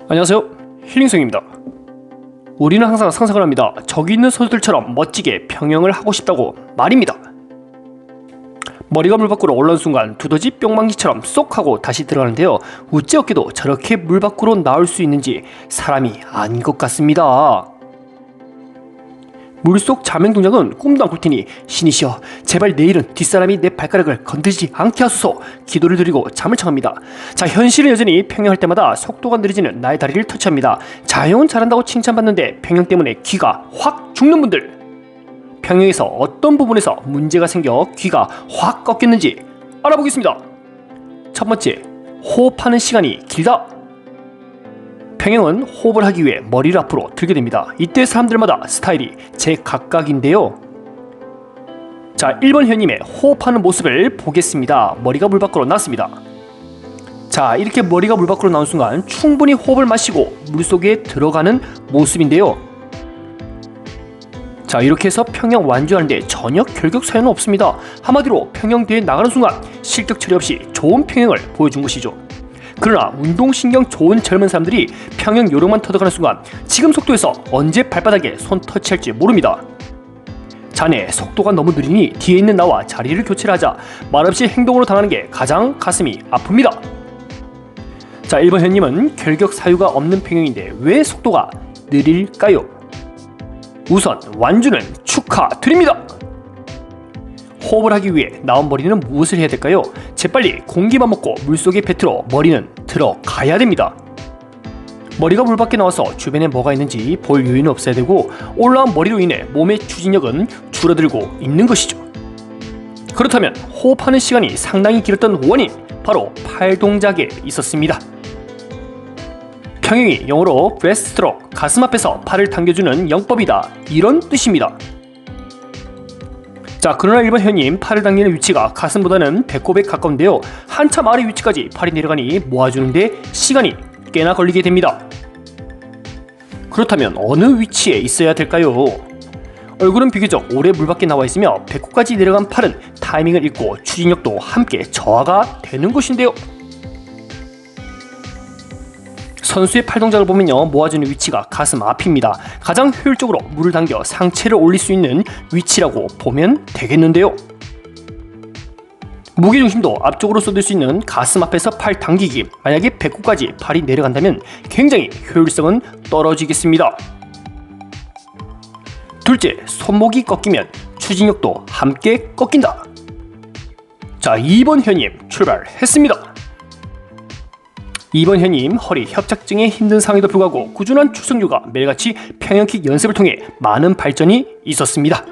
안녕하세요, 힐링성입니다. 우리는 항상 상상을 합니다. 저기 있는 선수들처럼 멋지게 평영을 하고 싶다고 말입니다. 머리가 물 밖으로 올라온 순간 두더지 뿅망치처럼 쏙 하고 다시 들어가는데요, 우찌어깨도 저렇게 물 밖으로 나올 수 있는지 사람이 아닌 것 같습니다. 물속 자명 동작은 꿈도 안 꿀 테니 신이시여 제발 내일은 뒷사람이 내 발가락을 건들지 않게 하소서 기도를 드리고 잠을 청합니다. 자, 현실은 여전히 평영할 때마다 속도가 느려지는 나의 다리를 터치합니다. 자영은 잘한다고 칭찬받는데 평영 때문에 귀가 확 죽는 분들, 평영에서 어떤 부분에서 문제가 생겨 귀가 확 꺾였는지 알아보겠습니다. 첫 번째, 호흡하는 시간이 길다. 평영은 호흡을 하기 위해 머리를 앞으로 들게 됩니다. 이때 사람들마다 스타일이 제각각인데요. 자, 1번 현님의 호흡하는 모습을 보겠습니다. 머리가 물 밖으로 나왔습니다. 자, 이렇게 머리가 물 밖으로 나온 순간 충분히 호흡을 마시고 물속에 들어가는 모습인데요. 자, 이렇게 해서 평영 완주하는데 전혀 결격 사유는 없습니다. 한마디로 평영대회 나가는 순간 실격 처리 없이 좋은 평영을 보여준 것이죠. 그러나 운동신경 좋은 젊은 사람들이 평영 요령만 터득하는 순간 지금 속도에서 언제 발바닥에 손 터치할지 모릅니다. 자네 속도가 너무 느리니 뒤에 있는 나와 자리를 교체를 하자 말없이 행동으로 당하는 게 가장 가슴이 아픕니다. 자, 1번 현님은 결격 사유가 없는 평영인데 왜 속도가 느릴까요? 우선 완주는 축하드립니다. 호흡을 하기 위해 나온 머리는 무엇을 해야 될까요? 재빨리 공기만 먹고 물속에 뱉으러 머리는 들어가야 됩니다. 머리가 물 밖에 나와서 주변에 뭐가 있는지 볼 요인은 없어야 되고 올라온 머리로 인해 몸의 추진력은 줄어들고 있는 것이죠. 그렇다면 호흡하는 시간이 상당히 길었던 원인, 바로 팔 동작에 있었습니다. 평영이 영어로 breaststroke, 가슴 앞에서 팔을 당겨주는 영법이다, 이런 뜻입니다. 자, 그러나 1번 현님 팔을 당기는 위치가 가슴보다는 배꼽에 가까운데요, 한참 아래 위치까지 팔이 내려가니 모아주는데 시간이 꽤나 걸리게 됩니다. 그렇다면 어느 위치에 있어야 될까요? 얼굴은 비교적 오래 물 밖에 나와 있으며 배꼽까지 내려간 팔은 타이밍을 잃고 추진력도 함께 저하가 되는 것인데요. 선수의 팔 동작을 보면요, 모아주는 위치가 가슴 앞입니다. 가장 효율적으로 물을 당겨 상체를 올릴 수 있는 위치라고 보면 되겠는데요. 무게중심도 앞쪽으로 쏟을 수 있는 가슴 앞에서 팔 당기기, 만약에 배꼽까지 팔이 내려간다면 굉장히 효율성은 떨어지겠습니다. 둘째, 손목이 꺾이면 추진력도 함께 꺾인다. 자, 2번 현님 출발했습니다. 2번 현님 허리 협착증에 힘든 상황에도 불구하고 꾸준한 출석률과 매일같이 평영킥 연습을 통해 많은 발전이 있었습니다.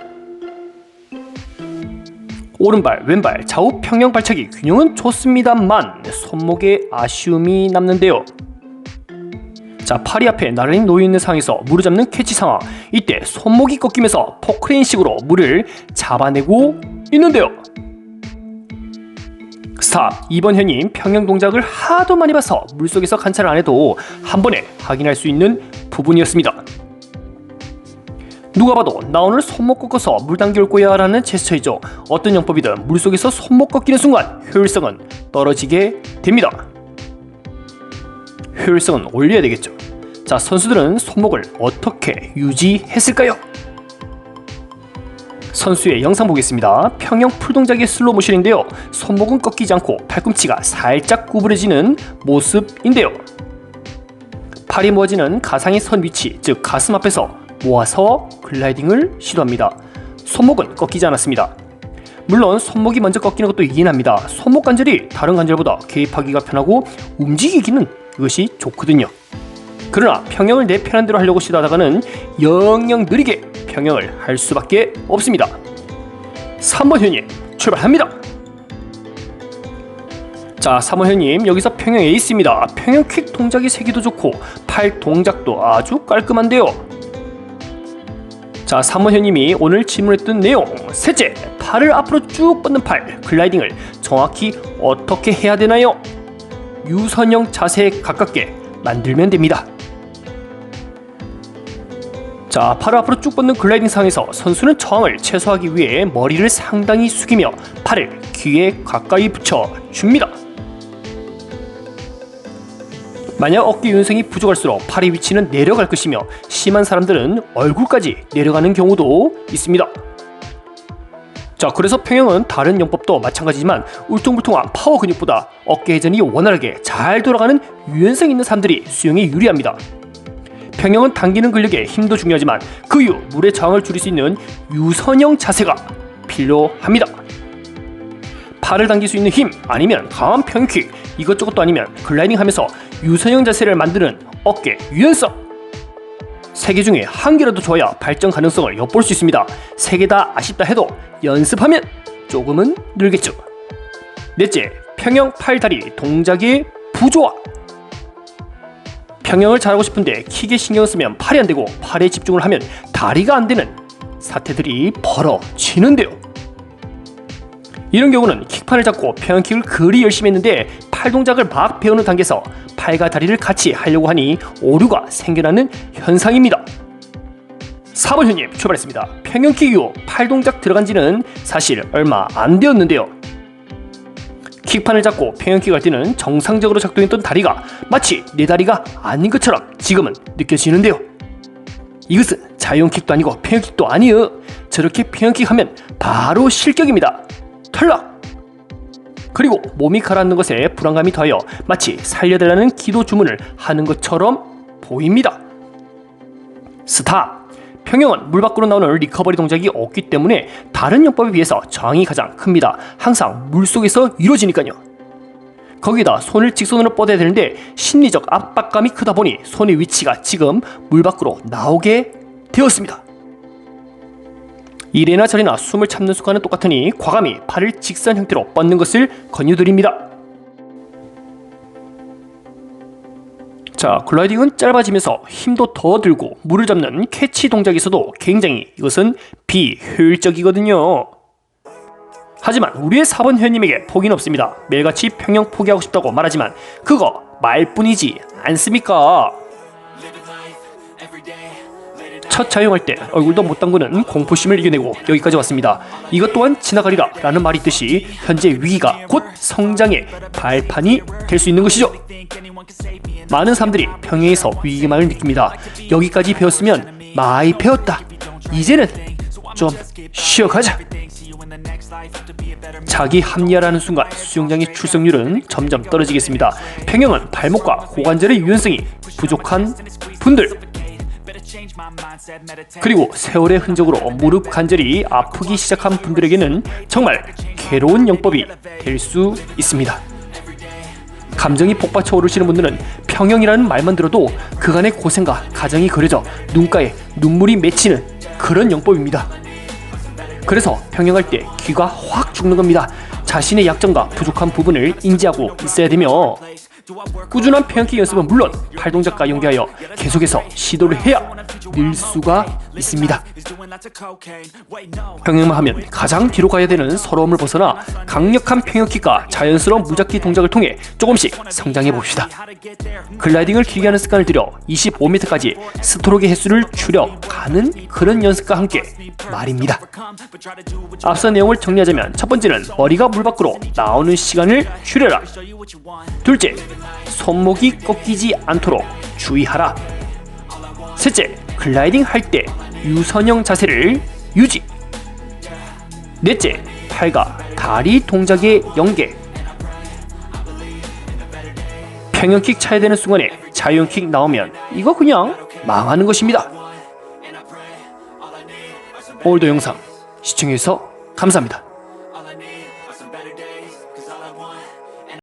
오른발, 왼발, 좌우 평영 발차기 균형은 좋습니다만 손목에 아쉬움이 남는데요. 자, 팔이 앞에 나란히 놓여있는 상황에서 물을 잡는 캐치 상황, 이때 손목이 꺾이면서 포크레인식으로 물을 잡아내고 있는데요. 스탑. 2번 현님 평영 동작을 하도 많이 봐서 물속에서 관찰을 안 해도 한 번에 확인할 수 있는 부분이었습니다. 누가 봐도 나 오늘 손목 꺾어서 물 당겨올 거야 라는 제스처이죠. 어떤 영법이든 물속에서 손목 꺾이는 순간 효율성은 떨어지게 됩니다. 효율성은 올려야 되겠죠. 자, 선수들은 손목을 어떻게 유지했을까요? 선수의 영상 보겠습니다. 평영 풀동작의 슬로우 모션인데요, 손목은 꺾이지 않고 팔꿈치가 살짝 구부러지는 모습인데요, 팔이 모아지는 가상의 선 위치, 즉 가슴 앞에서 모아서 글라이딩을 시도합니다. 손목은 꺾이지 않았습니다. 물론 손목이 먼저 꺾이는 것도 이해합니다. 손목 관절이 다른 관절보다 개입하기가 편하고 움직이기는 이것이 좋거든요. 그러나 평영을 내 편한 대로 하려고 시도하다가는 영영 느리게 평영을 할 수밖에 없습니다. 3번 현님 출발합니다. 자, 3번 현님 여기서 평영 에이스입니다. 평영 퀵 동작이 세기도 좋고 팔 동작도 아주 깔끔한데요. 자, 3번 현님이 오늘 질문했던 내용, 셋째, 팔을 앞으로 쭉 뻗는 팔 글라이딩을 정확히 어떻게 해야 되나요? 유선형 자세에 가깝게 만들면 됩니다. 자, 팔을 앞으로 쭉 뻗는 글라이딩 상황에서 선수는 저항을 최소화하기 위해 머리를 상당히 숙이며 팔을 귀에 가까이 붙여줍니다. 만약 어깨 유연성이 부족할수록 팔의 위치는 내려갈 것이며 심한 사람들은 얼굴까지 내려가는 경우도 있습니다. 자, 그래서 평형은 다른 영법도 마찬가지지만 울퉁불퉁한 파워 근육보다 어깨 회전이 원활하게 잘 돌아가는 유연성 있는 사람들이 수영에 유리합니다. 평형은 당기는 근력에 힘도 중요하지만 그 이후 물의 저항을 줄일 수 있는 유선형 자세가 필요합니다. 팔을 당길 수 있는 힘 아니면 강한 평형킥, 이것저것도 아니면 글라이딩 하면서 유선형 자세를 만드는 어깨 유연성, 3개 중에 한 개라도 좋아야 발전 가능성을 엿볼 수 있습니다. 3개 다 아쉽다 해도 연습하면 조금은 늘겠죠. 넷째, 평형 팔다리 동작의 부조화. 평형을 잘하고 싶은데 킥에 신경을 쓰면 팔이 안 되고 팔에 집중을 하면 다리가 안 되는 사태들이 벌어지는데요. 이런 경우는 킥판을 잡고 평형킥을 그리 열심히 했는데 팔 동작을 막 배우는 단계에서 팔과 다리를 같이 하려고 하니 오류가 생겨나는 현상입니다. 4번 현님 출발했습니다. 평형킥 이후 팔 동작 들어간 지는 사실 얼마 안 되었는데요. 킥판을 잡고 평형킥 할 때는 정상적으로 작동했던 다리가 마치 내 다리가 아닌 것처럼 지금은 느껴지는데요. 이것은 자유형킥도 아니고 평형킥도 아니에요. 저렇게 평형킥 하면 바로 실격입니다. 탈락! 그리고 몸이 가라앉는 것에 불안감이 더하여 마치 살려달라는 기도 주문을 하는 것처럼 보입니다. 스탑! 평형은 물 밖으로 나오는 리커버리 동작이 없기 때문에 다른 영법에 비해서 저항이 가장 큽니다. 항상 물속에서 이루어지니까요. 거기다 손을 직선으로 뻗어야 되는데 심리적 압박감이 크다 보니 손의 위치가 지금 물 밖으로 나오게 되었습니다. 이래나 저래나 숨을 참는 순간은 똑같으니 과감히 팔을 직선 형태로 뻗는 것을 권유드립니다. 자, 글라이딩은 짧아지면서 힘도 더 들고 물을 잡는 캐치 동작에서도 굉장히 이것은 비효율적이거든요. 하지만 우리의 4번 회원님에게 포기는 없습니다. 매일같이 평형 포기하고 싶다고 말하지만 그거 말뿐이지 않습니까? 첫 자유할 때 얼굴도 못 담그는 공포심을 이겨내고 여기까지 왔습니다. 이것 또한 지나가리라 라는 말이 있듯이 현재 위기가 곧 성장의 발판이 될 수 있는 것이죠. 많은 사람들이 평형에서 위기감을 느낍니다. 여기까지 배웠으면 많이 배웠다. 이제는 좀 쉬어가자. 자기 합리화라는 순간 수영장의 출석률은 점점 떨어지겠습니다. 평형은 발목과 고관절의 유연성이 부족한 분들, 그리고 세월의 흔적으로 무릎 관절이 아프기 시작한 분들에게는 정말 괴로운 영법이 될 수 있습니다. 감정이 폭받쳐 오르시는 분들은 평형이라는 말만 들어도 그간의 고생과 가정이 그려져 눈가에 눈물이 맺히는 그런 영법입니다. 그래서 평형할 때 귀가 확 죽는 겁니다. 자신의 약점과 부족한 부분을 인지하고 있어야 되며 꾸준한 평형킥 연습은 물론 팔동작과 연계하여 계속해서 시도를 해야 늘 수가 있습니다. 평형만 하면 가장 뒤로 가야 되는 서러움을 벗어나 강력한 평형킥과 자연스러운 무작기 동작을 통해 조금씩 성장해 봅시다. 글라이딩을 길게 하는 습관을 들여 25m까지 스트로크의 횟수를 줄여가는 그런 연습과 함께 말입니다. 앞선 내용을 정리하자면 첫 번째는 머리가 물 밖으로 나오는 시간을 줄여라. 둘째, 손목이 꺾이지 않도록 주의하라. 셋째, 글라이딩 할 때 유선형 자세를 유지. 넷째, 팔과 다리 동작의 연계. 평형킥 차야 되는 순간에 자유형킥 나오면 이거 그냥 망하는 것입니다. 오늘도 영상 시청해주셔서 감사합니다.